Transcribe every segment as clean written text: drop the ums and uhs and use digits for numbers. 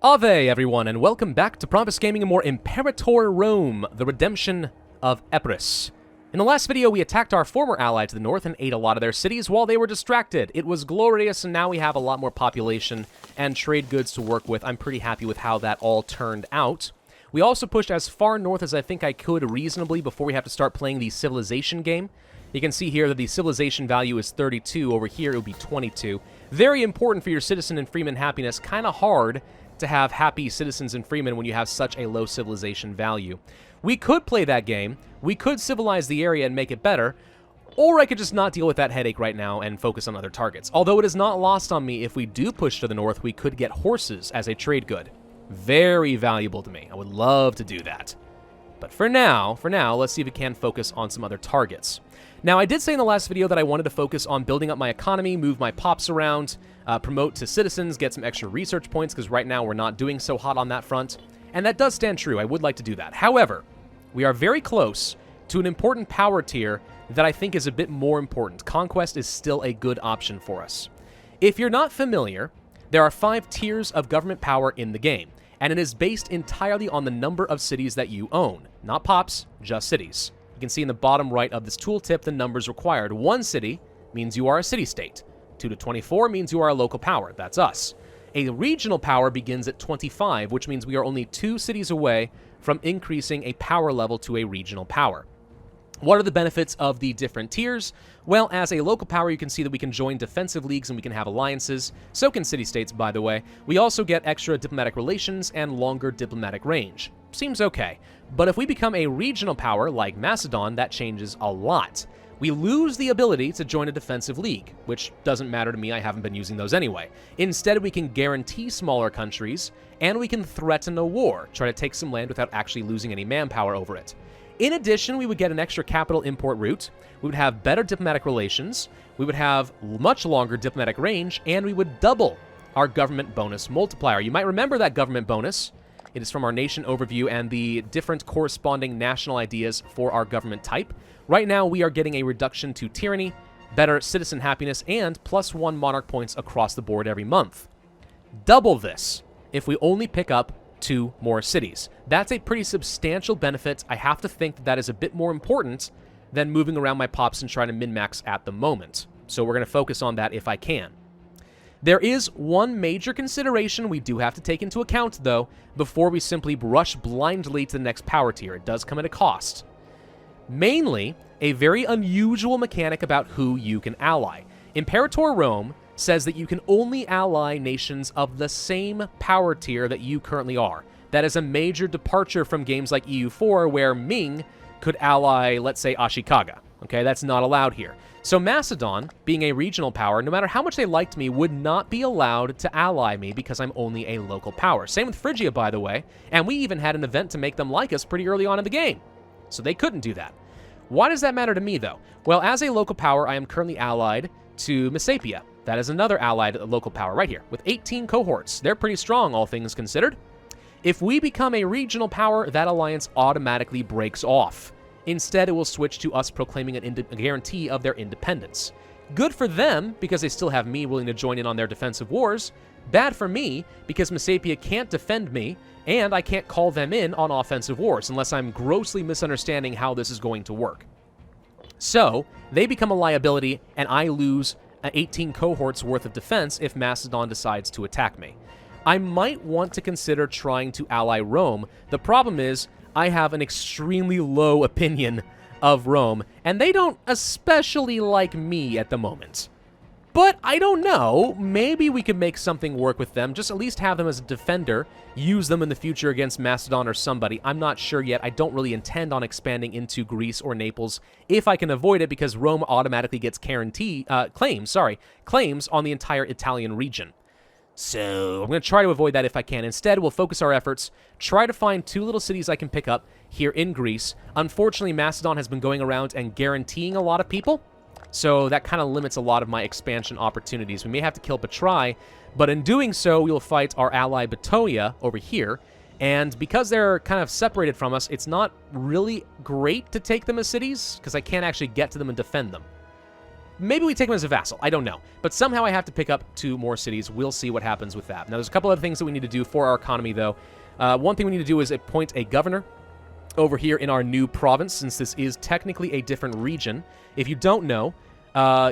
Ave, everyone, and welcome back to Pravus Gaming and more Imperator Rome, the redemption of Epirus. In the last video, we attacked our former ally to the north and ate a lot of their cities while they were distracted. It was glorious, and now we have a lot more population and trade goods to work with. I'm pretty happy with how that all turned out. We also pushed as far north as I think I could reasonably before we have to start playing the civilization game. You can see here that the civilization value is 32. Over here, it would be 22. Very important for your citizen and freeman happiness. Kind of hard to have happy citizens and freemen when you have such a low civilization value. We could play that game, we could civilize the area and make it better, or I could just not deal with that headache right now and focus on other targets. Although it is not lost on me, if we do push to the north, we could get horses as a trade good. Very valuable to me. I would love to do that. But for now, let's see if we can focus on some other targets. Now, I did say in the last video that I wanted to focus on building up my economy, move my pops around, promote to citizens, get some extra research points, because right now we're not doing so hot on that front. And that does stand true. I would like to do that. However, we are very close to an important power tier that I think is a bit more important. Conquest is still a good option for us. If you're not familiar, there are 5 tiers of government power in the game, and it is based entirely on the number of cities that you own. Not pops, just cities. You can see in the bottom right of this tooltip the numbers required. 1 city means you are a city-state. 2 to 24 means you are a local power. That's us. A regional power begins at 25, which means we are only 2 cities away from increasing a power level to a regional power. What are the benefits of the different tiers? Well, as a local power, you can see that we can join defensive leagues and we can have alliances. So can city-states, by the way. We also get extra diplomatic relations and longer diplomatic range. Seems okay. But if we become a regional power like Macedon, that changes a lot. We lose the ability to join a defensive league, which doesn't matter to me, I haven't been using those anyway. Instead, we can guarantee smaller countries, and we can threaten a war, try to take some land without actually losing any manpower over it. In addition, we would get an extra capital import route, we would have better diplomatic relations, we would have much longer diplomatic range, and we would double our government bonus multiplier. You might remember that government bonus. It is from our nation overview and the different corresponding national ideas for our government type. Right now, we are getting a reduction to tyranny, better citizen happiness, and +1 monarch points across the board every month. Double this if we only pick up 2 more cities. That's a pretty substantial benefit. I have to think that that is a bit more important than moving around my pops and trying to min-max at the moment. So we're going to focus on that if I can. There is one major consideration we do have to take into account, though, before we simply rush blindly to the next power tier. It does come at a cost. Mainly, a very unusual mechanic about who you can ally. Imperator Rome says that you can only ally nations of the same power tier that you currently are. That is a major departure from games like EU4, where Ming could ally, let's say, Ashikaga. Okay, that's not allowed here. So Macedon, being a regional power, no matter how much they liked me, would not be allowed to ally me because I'm only a local power. Same with Phrygia, by the way, and we even had an event to make them like us pretty early on in the game. So they couldn't do that. Why does that matter to me, though? Well, as a local power, I am currently allied to Mesapia. That is another allied local power right here, with 18 cohorts. They're pretty strong, all things considered. If we become a regional power, that alliance automatically breaks off. Instead, it will switch to us proclaiming a guarantee of their independence. Good for them, because they still have me willing to join in on their defensive wars. Bad for me, because Mesapia can't defend me, and I can't call them in on offensive wars, unless I'm grossly misunderstanding how this is going to work. So, they become a liability, and I lose 18 cohorts worth of defense if Macedon decides to attack me. I might want to consider trying to ally Rome. The problem is, I have an extremely low opinion of Rome, and they don't especially like me at the moment. But I don't know, maybe we could make something work with them, just at least have them as a defender, use them in the future against Macedon or somebody. I'm not sure yet. I don't really intend on expanding into Greece or Naples if I can avoid it, because Rome automatically gets claims on the entire Italian region. So I'm going to try to avoid that if I can. Instead, we'll focus our efforts, try to find 2 little cities I can pick up here in Greece. Unfortunately, Macedon has been going around and guaranteeing a lot of people, so that kind of limits a lot of my expansion opportunities. We may have to kill Petrai, but in doing so, we will fight our ally Batoia over here, and because they're kind of separated from us, it's not really great to take them as cities, because I can't actually get to them and defend them. Maybe we take him as a vassal. I don't know. But somehow I have to pick up 2 more cities. We'll see what happens with that. Now, there's a couple other things that we need to do for our economy, though. One thing we need to do is appoint a governor over here in our new province, since this is technically a different region. If you don't know,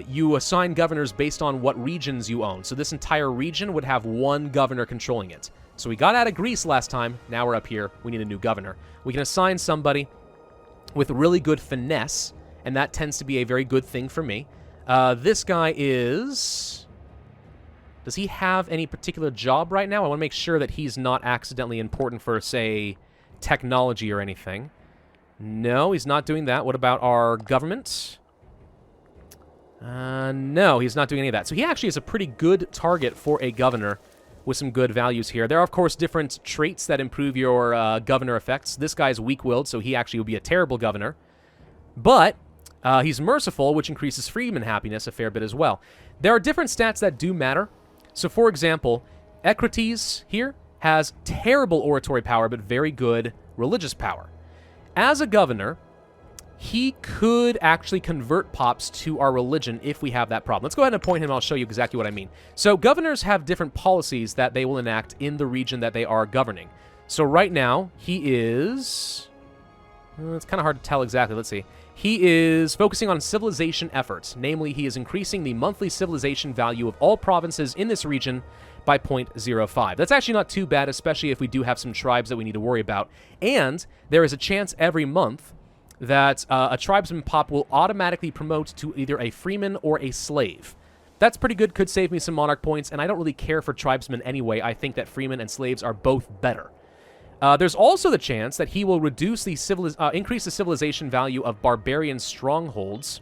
you assign governors based on what regions you own. So this entire region would have 1 governor controlling it. So we got out of Greece last time. Now we're up here. We need a new governor. We can assign somebody with really good finesse, and that tends to be a very good thing for me. This guy is... Does he have any particular job right now? I want to make sure that he's not accidentally important for, say, technology or anything. No, he's not doing that. What about our government? No, he's not doing any of that. So he actually is a pretty good target for a governor with some good values here. There are, of course, different traits that improve your governor effects. This guy's weak-willed, so he actually would be a terrible governor. But he's merciful, which increases freedman happiness a fair bit as well. There are different stats that do matter. So, for example, Ecrates here has terrible oratory power, but very good religious power. As a governor, he could actually convert pops to our religion if we have that problem. Let's go ahead and appoint him. I'll show you exactly what I mean. So governors have different policies that they will enact in the region that they are governing. So right now, he is... it's kind of hard to tell exactly. Let's see. He is focusing on civilization efforts. Namely, he is increasing the monthly civilization value of all provinces in this region by 0.05. That's actually not too bad, especially if we do have some tribes that we need to worry about. And there is a chance every month that a tribesman pop will automatically promote to either a freeman or a slave. That's pretty good, could save me some monarch points, and I don't really care for tribesmen anyway. I think that freemen and slaves are both better. There's also the chance that he will reduce the increase the civilization value of barbarian strongholds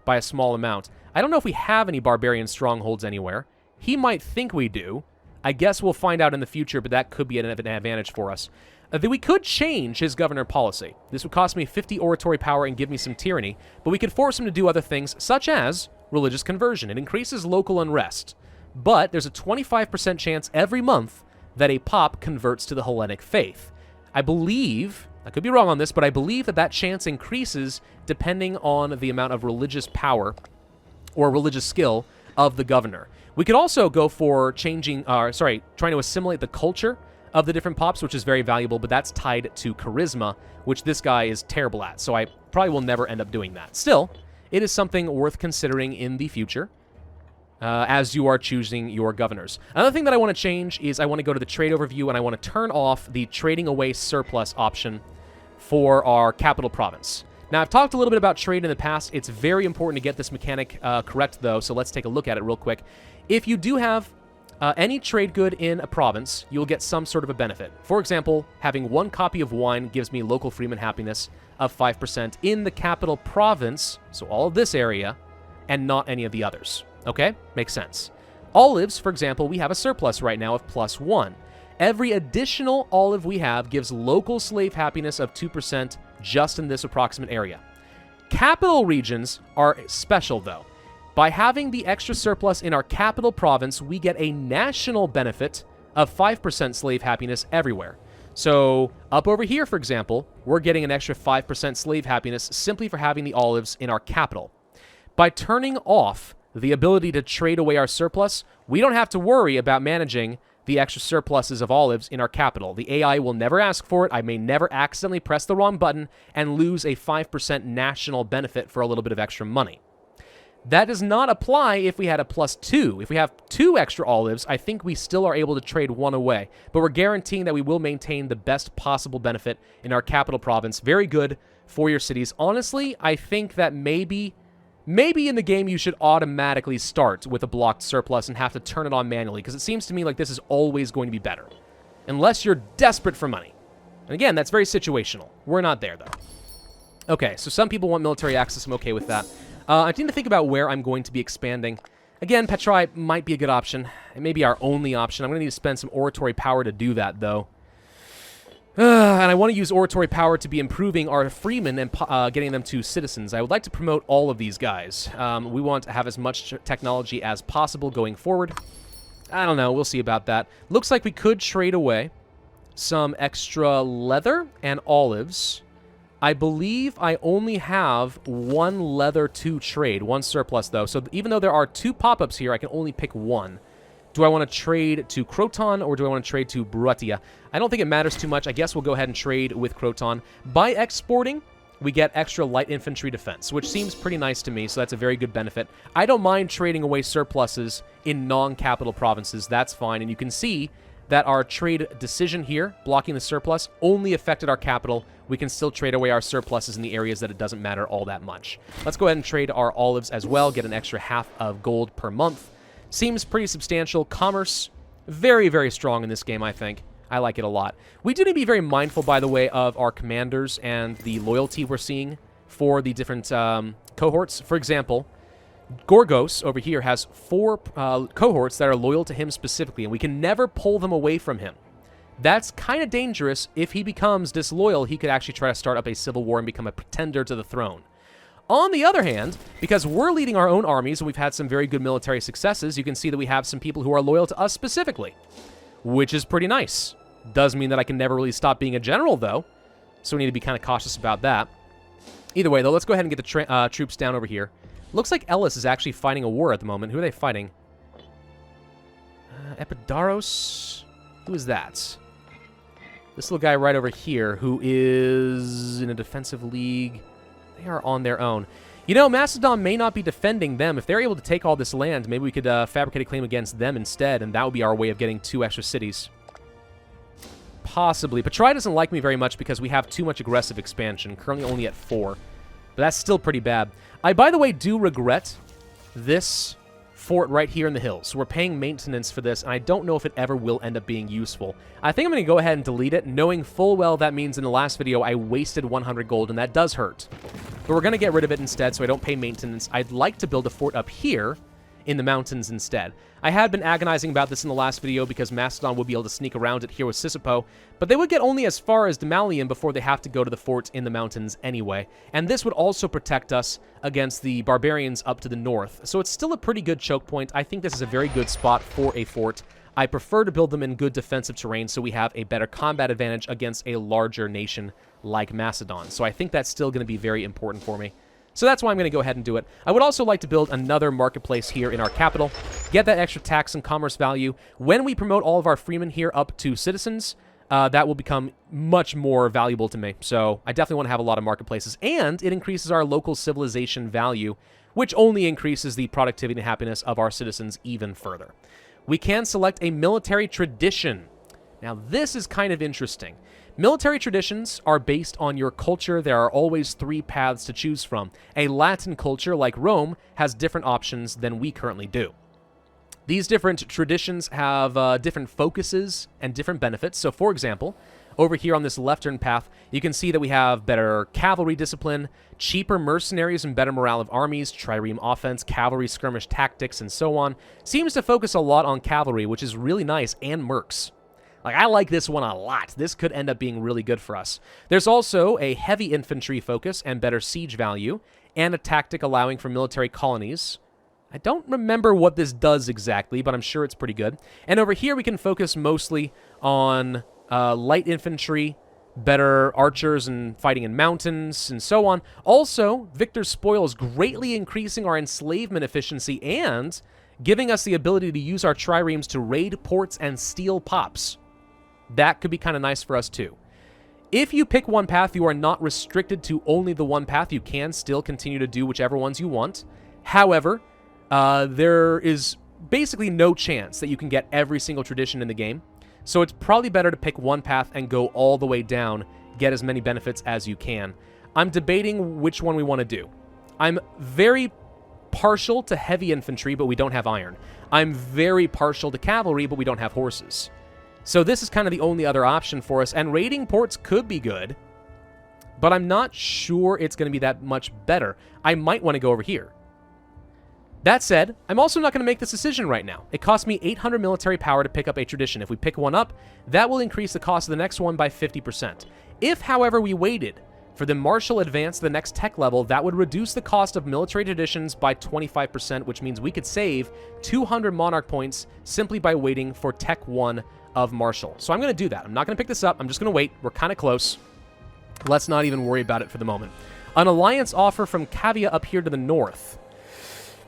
by a small amount. I don't know if we have any barbarian strongholds anywhere. He might think we do. I guess we'll find out in the future, but that could be an advantage for us. Then we could change his governor policy. This would cost me 50 oratory power and give me some tyranny, but we could force him to do other things, such as religious conversion. It increases local unrest, but there's a 25% chance every month that a pop converts to the Hellenic faith. I believe, I could be wrong on this, but I believe that that chance increases depending on the amount of religious power or religious skill of the governor. We could also go for trying to assimilate the culture of the different pops, which is very valuable, but that's tied to charisma, which this guy is terrible at, so I probably will never end up doing that. Still, it is something worth considering in the future as you are choosing your governors. Another thing that I want to change is I want to go to the trade overview, and I want to turn off the trading away surplus option for our capital province. Now, I've talked a little bit about trade in the past. It's very important to get this mechanic correct, though, so let's take a look at it real quick. If you do have any trade good in a province, you'll get some sort of a benefit. For example, having 1 copy of wine gives me local freeman happiness of 5% in the capital province, so all of this area, and not any of the others. Okay? Makes sense. Olives, for example, we have a surplus right now of +1. Every additional olive we have gives local slave happiness of 2% just in this approximate area. Capital regions are special, though. By having the extra surplus in our capital province, we get a national benefit of 5% slave happiness everywhere. So up over here, for example, we're getting an extra 5% slave happiness simply for having the olives in our capital. By turning off the ability to trade away our surplus, we don't have to worry about managing the extra surpluses of olives in our capital. The AI will never ask for it. I may never accidentally press the wrong button and lose a 5% national benefit for a little bit of extra money. That does not apply if we had a +2. If we have 2 extra olives, I think we still are able to trade 1 away. But we're guaranteeing that we will maintain the best possible benefit in our capital province. Very good for your cities. Honestly, I think that maybe in the game you should automatically start with a blocked surplus and have to turn it on manually, because it seems to me like this is always going to be better. Unless you're desperate for money. And again, that's very situational. We're not there, though. Okay, so some people want military access. I'm okay with that. I need to think about where I'm going to be expanding. Again, Petrai might be a good option. It may be our only option. I'm going to need to spend some oratory power to do that, though. And I want to use oratory power to be improving our freemen and getting them to citizens. I would like to promote all of these guys. We want to have as much technology as possible going forward. I don't know. We'll see about that. Looks like we could trade away some extra leather and olives I believe I only have one leather to trade, one surplus though. So even though there are 2 pop-ups here, I can only pick one. Do I want to trade to Croton or do I want to trade to Brutia? I don't think it matters too much. I guess we'll go ahead and trade with Croton. By exporting, we get extra light infantry defense, which seems pretty nice to me, so that's a very good benefit. I don't mind trading away surpluses in non-capital provinces. That's fine, and you can see that our trade decision here, blocking the surplus, only affected our capital. We can still trade away our surpluses in the areas that it doesn't matter all that much. Let's go ahead and trade our olives as well, get an extra half of gold per month. Seems pretty substantial. Commerce, very, very strong in this game, I think. I like it a lot. We do need to be very mindful, by the way, of our commanders and the loyalty we're seeing for the different cohorts. For example, Gorgos over here has 4 cohorts that are loyal to him specifically, and we can never pull them away from him. That's kind of dangerous. If he becomes disloyal, he could actually try to start up a civil war and become a pretender to the throne. On the other hand, because we're leading our own armies and we've had some very good military successes, you can see that we have some people who are loyal to us specifically, which is pretty nice. Does mean that I can never really stop being a general, though, so we need to be kind of cautious about that. Either way, though, let's go ahead and get the troops down over here. Looks like Ellis is actually fighting a war at the moment. Who are they fighting? Epidaros? Who is that? This little guy right over here who is in a defensive league. They are on their own. You know, Macedon may not be defending them. If they're able to take all this land, maybe we could fabricate a claim against them instead, and that would be our way of getting 2 extra cities. Possibly. Patrai doesn't like me very much because we have too much aggressive expansion. Currently only at 4. But that's still pretty bad. I, by the way, do regret this fort right here in the hills. We're paying maintenance for this, and I don't know if it ever will end up being useful. I think I'm going to go ahead and delete it, knowing full well that means in the last video I wasted 100 gold, and that does hurt. But we're going to get rid of it instead so I don't pay maintenance. I'd like to build a fort up here in the mountains instead. I had been agonizing about this in the last video because Macedon would be able to sneak around it here with Sissipo, but they would get only as far as Demalium before they have to go to the fort in the mountains anyway. And this would also protect us against the barbarians up to the north. So it's still a pretty good choke point. I think this is a very good spot for a fort. I prefer to build them in good defensive terrain so we have a better combat advantage against a larger nation like Macedon. So I think that's still going to be very important for me. So that's why I'm going to go ahead and do it. I would also like to build another marketplace here in our capital, get that extra tax and commerce value. When we promote all of our freemen here up to citizens, that will become much more valuable to me. So I definitely want to have a lot of marketplaces, and it increases our local civilization value, which only increases the productivity and happiness of our citizens even further. We can select a military tradition. Now, this is kind of interesting. Military traditions are based on your culture. There are always 3 paths to choose from. A Latin culture like Rome has different options than we currently do. These different traditions have different focuses and different benefits. So, for example, over here on this left turn path, you can see that we have better cavalry discipline, cheaper mercenaries and better morale of armies, trireme offense, cavalry skirmish tactics, and so on. Seems to focus a lot on cavalry, which is really nice, and mercs. Like, I like this one a lot. This could end up being really good for us. There's also a heavy infantry focus and better siege value, and a tactic allowing for military colonies. I don't remember what this does exactly, but I'm sure it's pretty good. And over here, we can focus mostly on light infantry, better archers and fighting in mountains, and so on. Also, Victor's Spoils greatly increasing our enslavement efficiency and giving us the ability to use our triremes to raid ports and steal pops. That could be kind of nice for us too. If you pick one path, you are not restricted to only the one path. You can still continue to do whichever ones you want. However, there is basically no chance that you can get every single tradition in the game. So it's probably better to pick one path and go all the way down, get as many benefits as you can. I'm debating which one we want to do. I'm very partial to heavy infantry, but we don't have iron. I'm very partial to cavalry, but we don't have horses. So this is kind of the only other option for us, and raiding ports could be good, but I'm not sure it's going to be that much better. I might want to go over here. That said, I'm also not going to make this decision right now. It costs me 800 military power to pick up a tradition. If we pick one up, that will increase the cost of the next one by 50%. If, however, we waited for the martial advance to the next tech level, that would reduce the cost of military traditions by 25%, which means we could save 200 monarch points simply by waiting for tech 1 of martial. So I'm going to do that. I'm not going to pick this up. I'm just going to wait. We're kind of close. Let's not even worry about it for the moment. An alliance offer from Cavia up here to the north.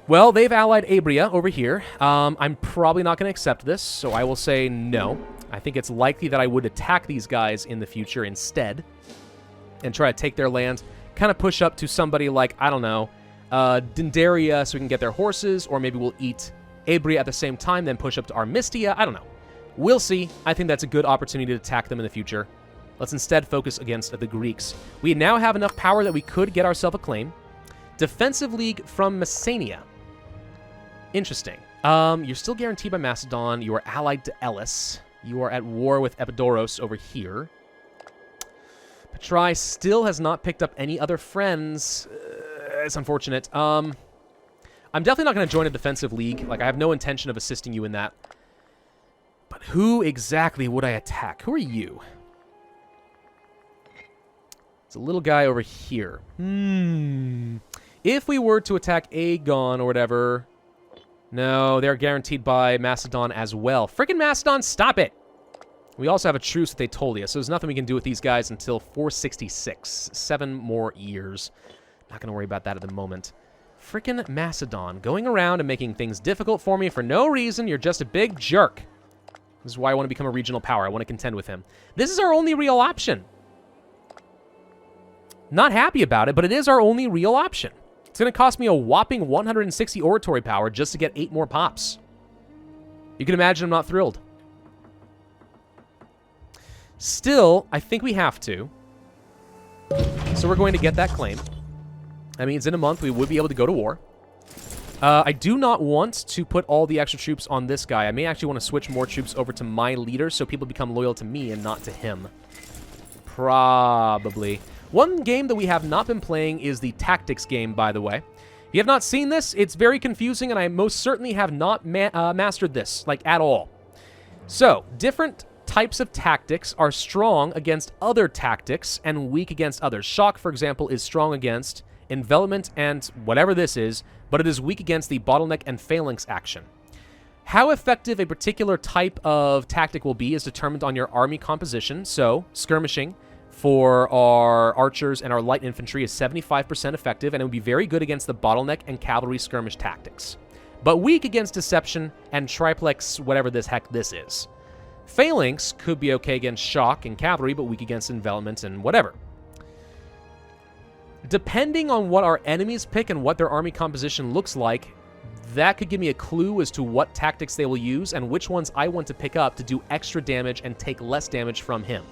Well, they've allied Abria over here. I'm probably not going to accept this, so I will say no. I think it's likely that I would attack these guys in the future instead and try to take their land, kind of push up to somebody like, I don't know, Dindaria so we can get their horses, or maybe we'll eat Abria at the same time, then push up to Armistia. I don't know. We'll see. I think that's a good opportunity to attack them in the future. Let's instead focus against the Greeks. We now have enough power that we could get ourselves a claim. Defensive League from Messenia. Interesting. You're still guaranteed by Macedon. You are allied to Elis. You are at war with Epidaurus over here. Petrai still has not picked up any other friends. It's unfortunate. I'm definitely not going to join a defensive league. Like, I have no intention of assisting you in that. But who exactly would I attack? Who are you? It's a little guy over here. If we were to attack Aegon or whatever... No, they're guaranteed by Macedon as well. Frickin' Macedon, stop it! We also have a truce with Aetolia, so there's nothing we can do with these guys until 466. 7 more years. Not going to worry about that at the moment. Frickin' Macedon, going around and making things difficult for me for no reason. You're just a big jerk. This is why I want to become a regional power. I want to contend with him. This is our only real option. Not happy about it, but it is our only real option. It's going to cost me a whopping 160 oratory power just to get 8 more pops. You can imagine I'm not thrilled. Still, I think we have to. So we're going to get that claim. That means in a month we would be able to go to war. I do not want to put all the extra troops on this guy. I may actually want to switch more troops over to my leader so people become loyal to me and not to him. Probably. One game that we have not been playing is the tactics game, by the way. If you have not seen this, it's very confusing, and I most certainly have not mastered this, like, at all. So, different types of tactics are strong against other tactics and weak against others. Shock, for example, is strong against envelopment and whatever this is, but it is weak against the bottleneck and phalanx action. How effective a particular type of tactic will be is determined on your army composition. So, skirmishing for our archers and our light infantry is 75% effective, and it would be very good against the bottleneck and cavalry skirmish tactics. But weak against deception and triplex, whatever this heck this is. Phalanx could be okay against shock and cavalry, but weak against envelopment and whatever. Depending on what our enemies pick and what their army composition looks like, that could give me a clue as to what tactics they will use and which ones I want to pick up to do extra damage and take less damage from him.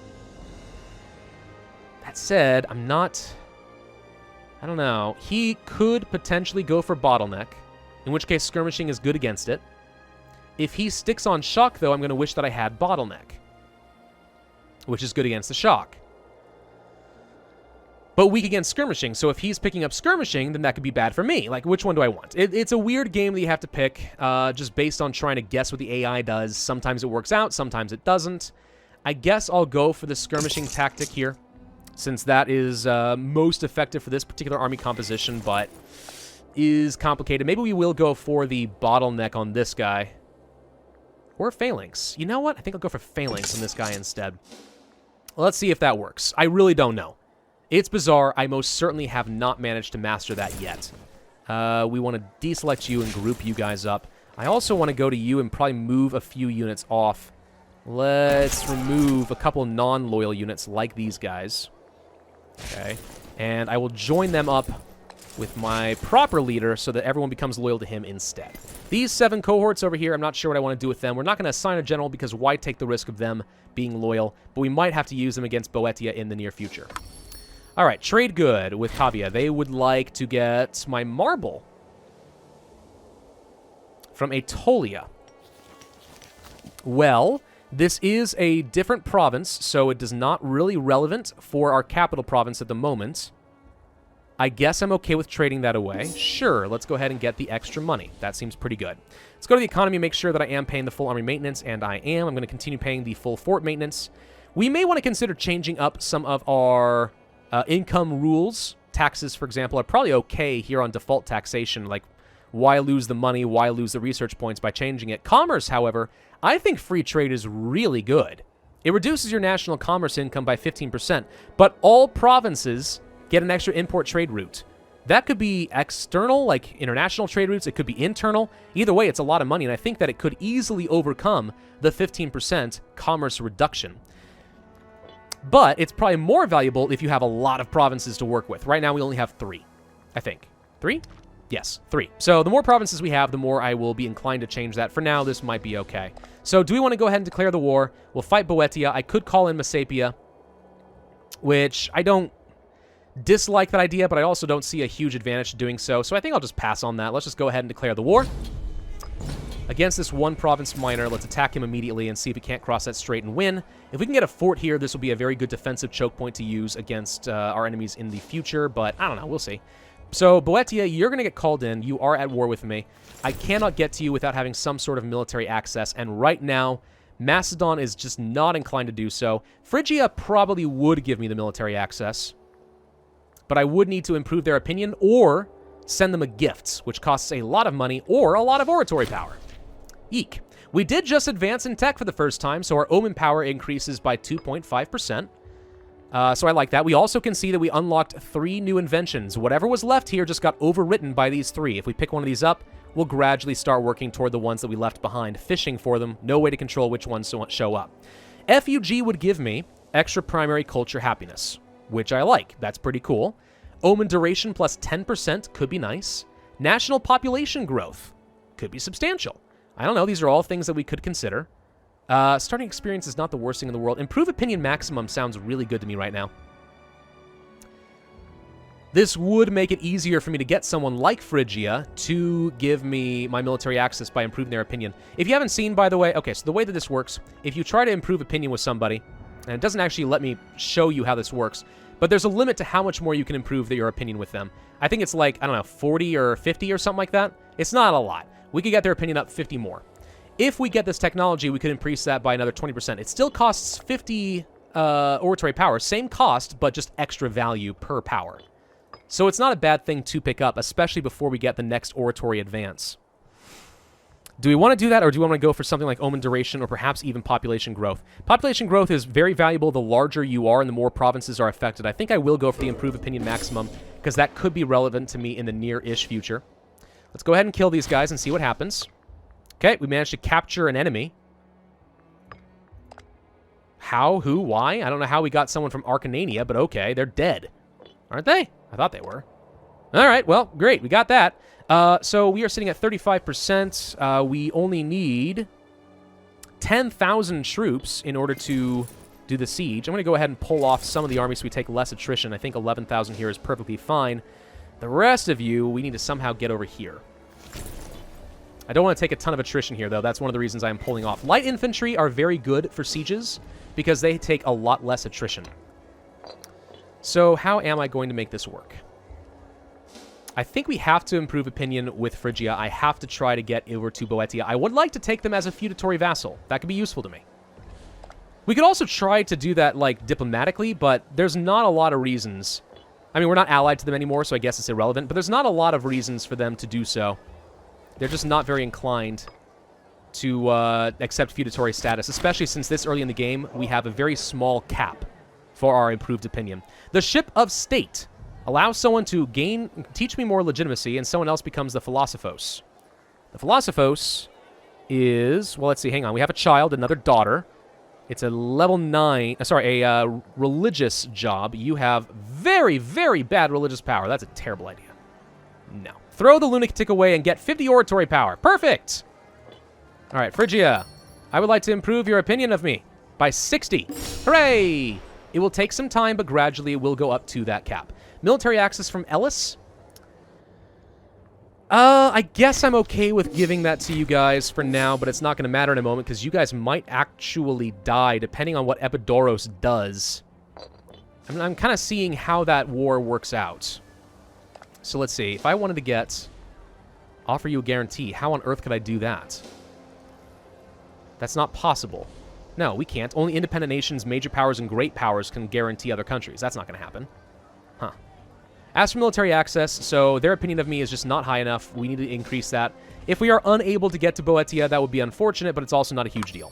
That said, I don't know. He could potentially go for bottleneck, in which case skirmishing is good against it. If he sticks on shock, though, I'm going to wish that I had bottleneck, which is good against the shock. But weak against skirmishing, so if he's picking up skirmishing, then that could be bad for me. Like, which one do I want? It's a weird game that you have to pick, just based on trying to guess what the AI does. Sometimes it works out, sometimes it doesn't. I guess I'll go for the skirmishing tactic here, since that is most effective for this particular army composition, but is complicated. Maybe we will go for the bottleneck on this guy. Or phalanx. You know what? I think I'll go for phalanx on this guy instead. Let's see if that works. I really don't know. It's bizarre. I most certainly have not managed to master that yet. We want to deselect you and group you guys up. I also want to go to you and probably move a few units off. Let's remove a couple non-loyal units like these guys. Okay. And I will join them up with my proper leader so that everyone becomes loyal to him instead. These 7 cohorts over here, I'm not sure what I want to do with them. We're not going to assign a general because why take the risk of them being loyal? But we might have to use them against Boeotia in the near future. All right, trade good with Kavia. They would like to get my marble from Aetolia. Well, this is a different province, so it is not really relevant for our capital province at the moment. I guess I'm okay with trading that away. Sure, let's go ahead and get the extra money. That seems pretty good. Let's go to the economy, make sure that I am paying the full army maintenance, and I am. I'm going to continue paying the full fort maintenance. We may want to consider changing up some of our income rules. Taxes, for example, are probably okay here on default taxation. Like, why lose the money? Why lose the research points by changing it? Commerce, however, I think free trade is really good. It reduces your national commerce income by 15%, but all provinces get an extra import trade route. That could be external, like international trade routes. It could be internal. Either way, it's a lot of money, and I think that it could easily overcome the 15% commerce reduction. But it's probably more valuable if you have a lot of provinces to work with. Right now, we only have 3, I think. 3? Yes, 3. So the more provinces we have, the more I will be inclined to change that. For now, this might be okay. So do we want to go ahead and declare the war? We'll fight Boeotia. I could call in Messapia, which I don't dislike that idea, but I also don't see a huge advantage to doing so. So I think I'll just pass on that. Let's just go ahead and declare the war. Against this one province minor, let's attack him immediately and see if we can't cross that strait and win. If we can get a fort here, this will be a very good defensive choke point to use against our enemies in the future, but I don't know. We'll see. So, Boeotia, you're going to get called in. You are at war with me. I cannot get to you without having some sort of military access, and right now, Macedon is just not inclined to do so. Phrygia probably would give me the military access, but I would need to improve their opinion or send them a gift, which costs a lot of money or a lot of oratory power. Eek. We did just advance in tech for the first time, so our omen power increases by 2.5%. So I like that. We also can see that we unlocked 3 new inventions. Whatever was left here just got overwritten by these 3. If we pick one of these up, we'll gradually start working toward the ones that we left behind, fishing for them. No way to control which ones show up. FUG would give me extra primary culture happiness, which I like. That's pretty cool. Omen duration plus 10% could be nice. National population growth could be substantial. I don't know. These are all things that we could consider. Starting experience is not the worst thing in the world. Improve opinion maximum sounds really good to me right now. This would make it easier for me to get someone like Phrygia to give me my military access by improving their opinion. If you haven't seen, by the way, okay, so the way that this works, if you try to improve opinion with somebody, and it doesn't actually let me show you how this works, but there's a limit to how much more you can improve your opinion with them. I think it's like, I don't know, 40 or 50 or something like that. It's not a lot. We could get their opinion up 50 more. If we get this technology, we could increase that by another 20%. It still costs 50 oratory power. Same cost, but just extra value per power. So it's not a bad thing to pick up, especially before we get the next oratory advance. Do we want to do that, or do we want to go for something like omen duration or perhaps even population growth? Population growth is very valuable the larger you are and the more provinces are affected. I think I will go for the improved opinion maximum because that could be relevant to me in the near-ish future. Let's go ahead and kill these guys and see what happens. Okay, we managed to capture an enemy. How? Who? Why? I don't know how we got someone from Arcanania, but okay, they're dead. Aren't they? I thought they were. All right, well, great. We got that. So we are sitting at 35%. We only need 10,000 troops in order to do the siege. I'm going to go ahead and pull off some of the armies so we take less attrition. I think 11,000 here is perfectly fine. The rest of you, we need to somehow get over here. I don't want to take a ton of attrition here, though. That's one of the reasons I'm pulling off. Light infantry are very good for sieges because they take a lot less attrition. So how am I going to make this work? I think we have to improve opinion with Phrygia. I have to try to get over to Boeotia. I would like to take them as a feudatory vassal. That could be useful to me. We could also try to do that, like, diplomatically, but there's not a lot of reasons. I mean, we're not allied to them anymore, so I guess it's irrelevant, but there's not a lot of reasons for them to do so. They're just not very inclined to accept feudatory status, especially since this early in the game, we have a very small cap for our improved opinion. The Ship of State allows someone to teach me more legitimacy, and someone else becomes the Philosophos. The Philosophos is, well, let's see, hang on. We have a child, another daughter. It's a level 9, a religious job. You have very, very bad religious power. That's a terrible idea. No. Throw the lunatic away and get 50 oratory power. Perfect! All right, Phrygia, I would like to improve your opinion of me by 60. Hooray! It will take some time, but gradually it will go up to that cap. Military access from Ellis. I guess I'm okay with giving that to you guys for now, but it's not going to matter in a moment because you guys might actually die depending on what Epidaurus does. I'm kind of seeing how that war works out. So let's see. If I wanted to offer you a guarantee, how on earth could I do that? That's not possible. No, we can't. Only independent nations, major powers, and great powers can guarantee other countries. That's not going to happen. Huh. As for military access, so their opinion of me is just not high enough. We need to increase that. If we are unable to get to Boeotia, that would be unfortunate, but it's also not a huge deal.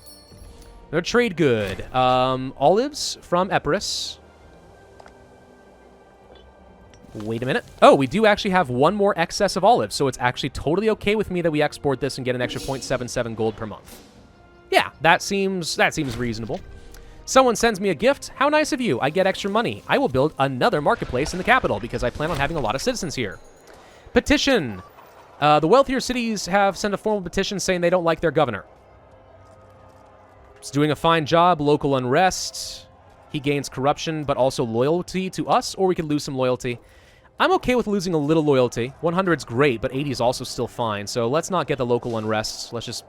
They're trade good. Olives from Epirus. Wait a minute. Oh, we do actually have one more excess of olives, so it's actually totally okay with me that we export this and get an extra 0.77 gold per month. Yeah, that seems reasonable. Someone sends me a gift. How nice of you. I get extra money. I will build another marketplace in the capital because I plan on having a lot of citizens here. Petition. The wealthier cities have sent a formal petition saying they don't like their governor. He's doing a fine job. Local unrest. He gains corruption, but also loyalty to us, or we could lose some loyalty. I'm okay with losing a little loyalty. 100's great, but 80 is also still fine. So let's not get the local unrest. Let's just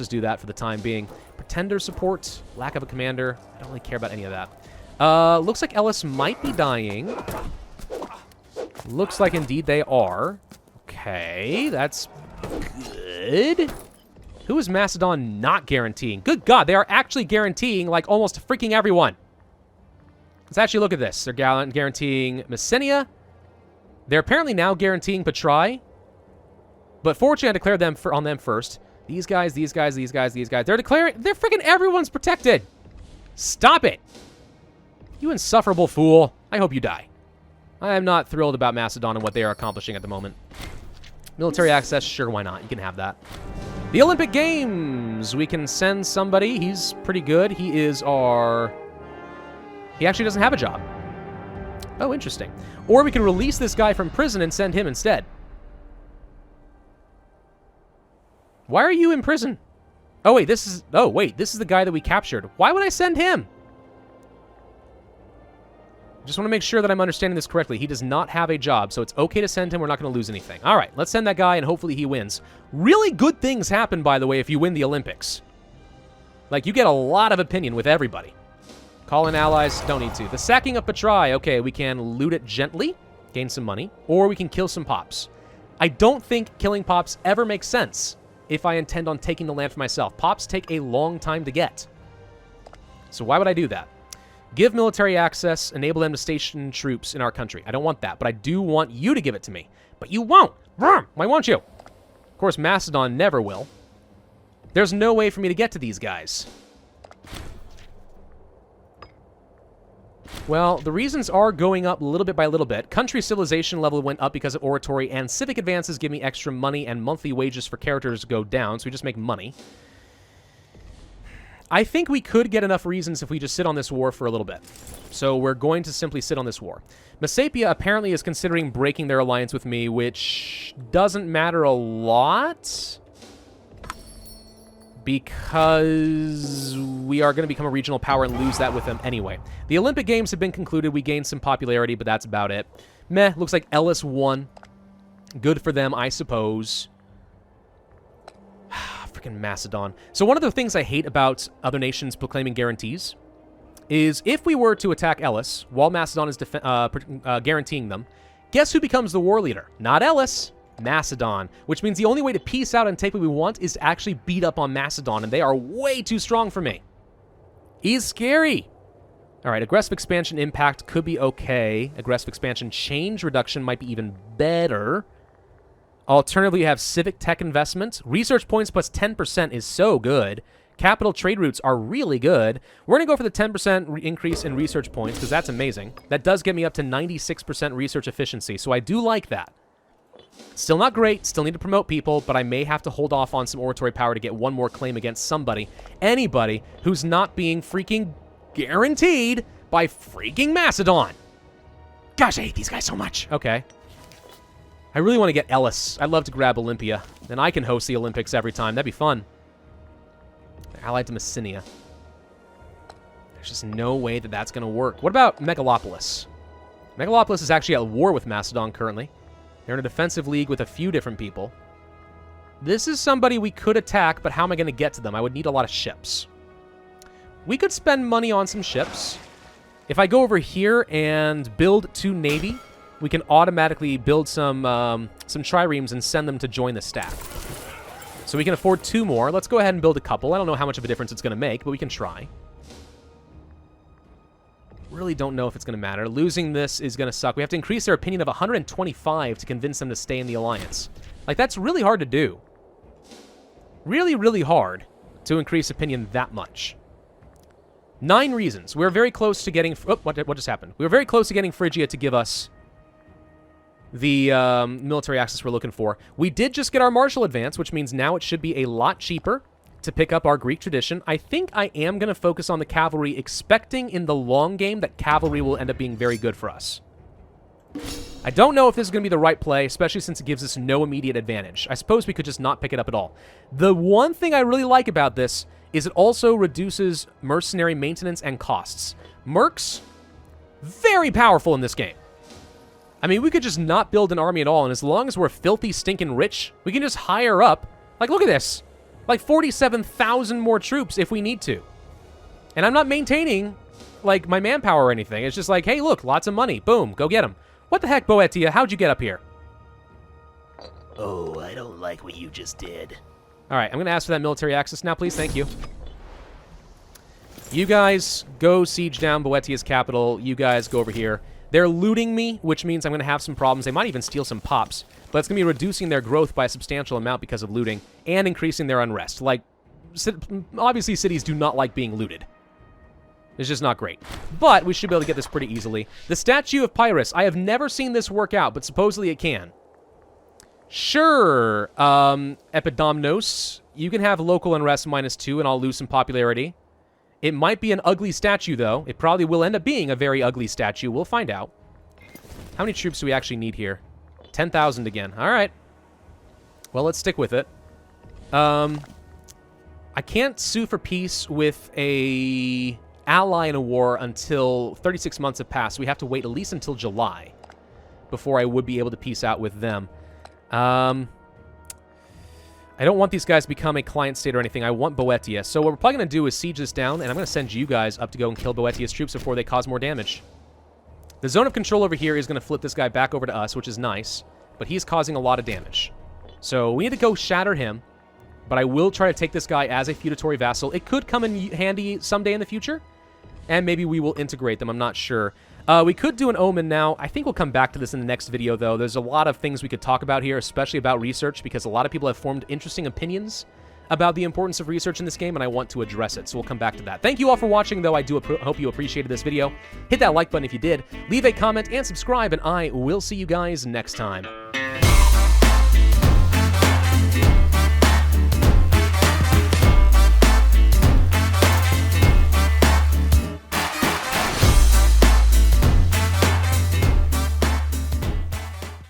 do that for the time being. Pretender support, lack of a commander. I don't really care about any of that. Looks like Ellis might be dying. Looks like indeed they are. Okay, that's good. Who is Macedon not guaranteeing? Good God, they are actually guaranteeing like almost freaking everyone. Let's actually look at this. They're guaranteeing Messenia. They're apparently now guaranteeing Patrai. But fortunately, I declared them on them first. These guys, these guys, these guys, these guys. They're freaking everyone's protected. Stop it. You insufferable fool. I hope you die. I am not thrilled about Macedon and what they are accomplishing at the moment. Military access, sure, why not? You can have that. The Olympic Games. We can send somebody. He's pretty good. He actually doesn't have a job. Oh, interesting. Or we can release this guy from prison and send him instead. Why are you in prison? Oh, wait, this is the guy that we captured. Why would I send him? Just want to make sure that I'm understanding this correctly. He does not have a job, so it's okay to send him. We're not going to lose anything. All right, let's send that guy, and hopefully he wins. Really good things happen, by the way, if you win the Olympics. Like, you get a lot of opinion with everybody. Call in allies, don't need to. The sacking of Patrai. Okay, we can loot it gently, gain some money, or we can kill some pops. I don't think killing pops ever makes sense if I intend on taking the land for myself. Pops take a long time to get. So why would I do that? Give military access, enable them to station troops in our country. I don't want that, but I do want you to give it to me. But you won't. Why won't you? Of course, Macedon never will. There's no way for me to get to these guys. Well, the reasons are going up little bit by little bit. Country civilization level went up because of oratory, and civic advances give me extra money, and monthly wages for characters go down, so we just make money. I think we could get enough reasons if we just sit on this war for a little bit. So we're going to simply sit on this war. Messapia apparently is considering breaking their alliance with me, which doesn't matter a lot, because we are going to become a regional power and lose that with them anyway. The Olympic Games have been concluded. We gained some popularity, but that's about it. Meh, looks like Ellis won. Good for them, I suppose. Freaking Macedon. So one of the things I hate about other nations proclaiming guarantees is if we were to attack Ellis while Macedon is guaranteeing them, guess who becomes the war leader? Not Ellis. Macedon, which means the only way to peace out and take what we want is to actually beat up on Macedon, and they are way too strong for me. He's scary. All right, aggressive expansion impact could be okay. Aggressive expansion change reduction might be even better. Alternatively, you have civic tech investment. Research points plus 10% is so good. Capital trade routes are really good. We're going to go for the 10% increase in research points because that's amazing. That does get me up to 96% research efficiency, so I do like that. Still not great, still need to promote people, but I may have to hold off on some oratory power to get one more claim against somebody, anybody, who's not being freaking guaranteed by freaking Macedon. Gosh, I hate these guys so much. Okay. I really want to get Ellis. I'd love to grab Olympia. Then I can host the Olympics every time. That'd be fun. They're allied to Messenia. There's just no way that that's going to work. What about Megalopolis? Megalopolis is actually at war with Macedon currently. They're in a defensive league with a few different people. This is somebody we could attack, but how am I going to get to them? I would need a lot of ships. We could spend money on some ships. If I go over here and build 2 navy, we can automatically build some triremes and send them to join the staff. So we can afford 2 more. Let's go ahead and build a couple. I don't know how much of a difference it's going to make, but we can try. Really don't know if it's going to matter. Losing this is going to suck. We have to increase their opinion of 125 to convince them to stay in the alliance. Like, that's really hard to do. Really, really hard to increase opinion that much. 9 reasons. We're very close to getting... Oh, what just happened? We were very close to getting Phrygia to give us the military access we're looking for. We did just get our martial advance, which means now it should be a lot cheaper to pick up our Greek tradition. I think I am going to focus on the cavalry, expecting in the long game that cavalry will end up being very good for us. I don't know if this is going to be the right play, especially since it gives us no immediate advantage. I suppose we could just not pick it up at all. The one thing I really like about this is it also reduces mercenary maintenance and costs. Mercs, very powerful in this game. I mean, we could just not build an army at all, and as long as we're filthy, stinking rich, we can just hire up. Like, look at this. Like, 47,000 more troops if we need to. And I'm not maintaining, like, my manpower or anything. It's just like, hey, look, lots of money. Boom, go get them. What the heck, Boeotia? How'd you get up here? Oh, I don't like what you just did. All right, I'm going to ask for that military access now, please. Thank you. You guys go siege down Boeotia's capital. You guys go over here. They're looting me, which means I'm going to have some problems. They might even steal some pops, but it's going to be reducing their growth by a substantial amount because of looting and increasing their unrest. Like, obviously, cities do not like being looted. It's just not great. But we should be able to get this pretty easily. The Statue of Pyrus. I have never seen this work out, but supposedly it can. Sure, Epidomnos, you can have local unrest -2 and I'll lose some popularity. It might be an ugly statue, though. It probably will end up being a very ugly statue. We'll find out. How many troops do we actually need here? 10,000 again. All right. Well, let's stick with it. I can't sue for peace with a ally in a war until 36 months have passed. We have to wait at least until July before I would be able to peace out with them. I don't want these guys to become a client state or anything. I want Boeotia. So what we're probably going to do is siege this down, and I'm going to send you guys up to go and kill Boeotia's troops before they cause more damage. The zone of control over here is going to flip this guy back over to us, which is nice, but he's causing a lot of damage. So we need to go shatter him, but I will try to take this guy as a feudatory vassal. It could come in handy someday in the future, and maybe we will integrate them. I'm not sure. We could do an omen now. I think we'll come back to this in the next video, though. There's a lot of things we could talk about here, especially about research, because a lot of people have formed interesting opinions about the importance of research in this game, and I want to address it, so we'll come back to that. Thank you all for watching, though. I do hope you appreciated this video. Hit that like button if you did. Leave a comment and subscribe, and I will see you guys next time.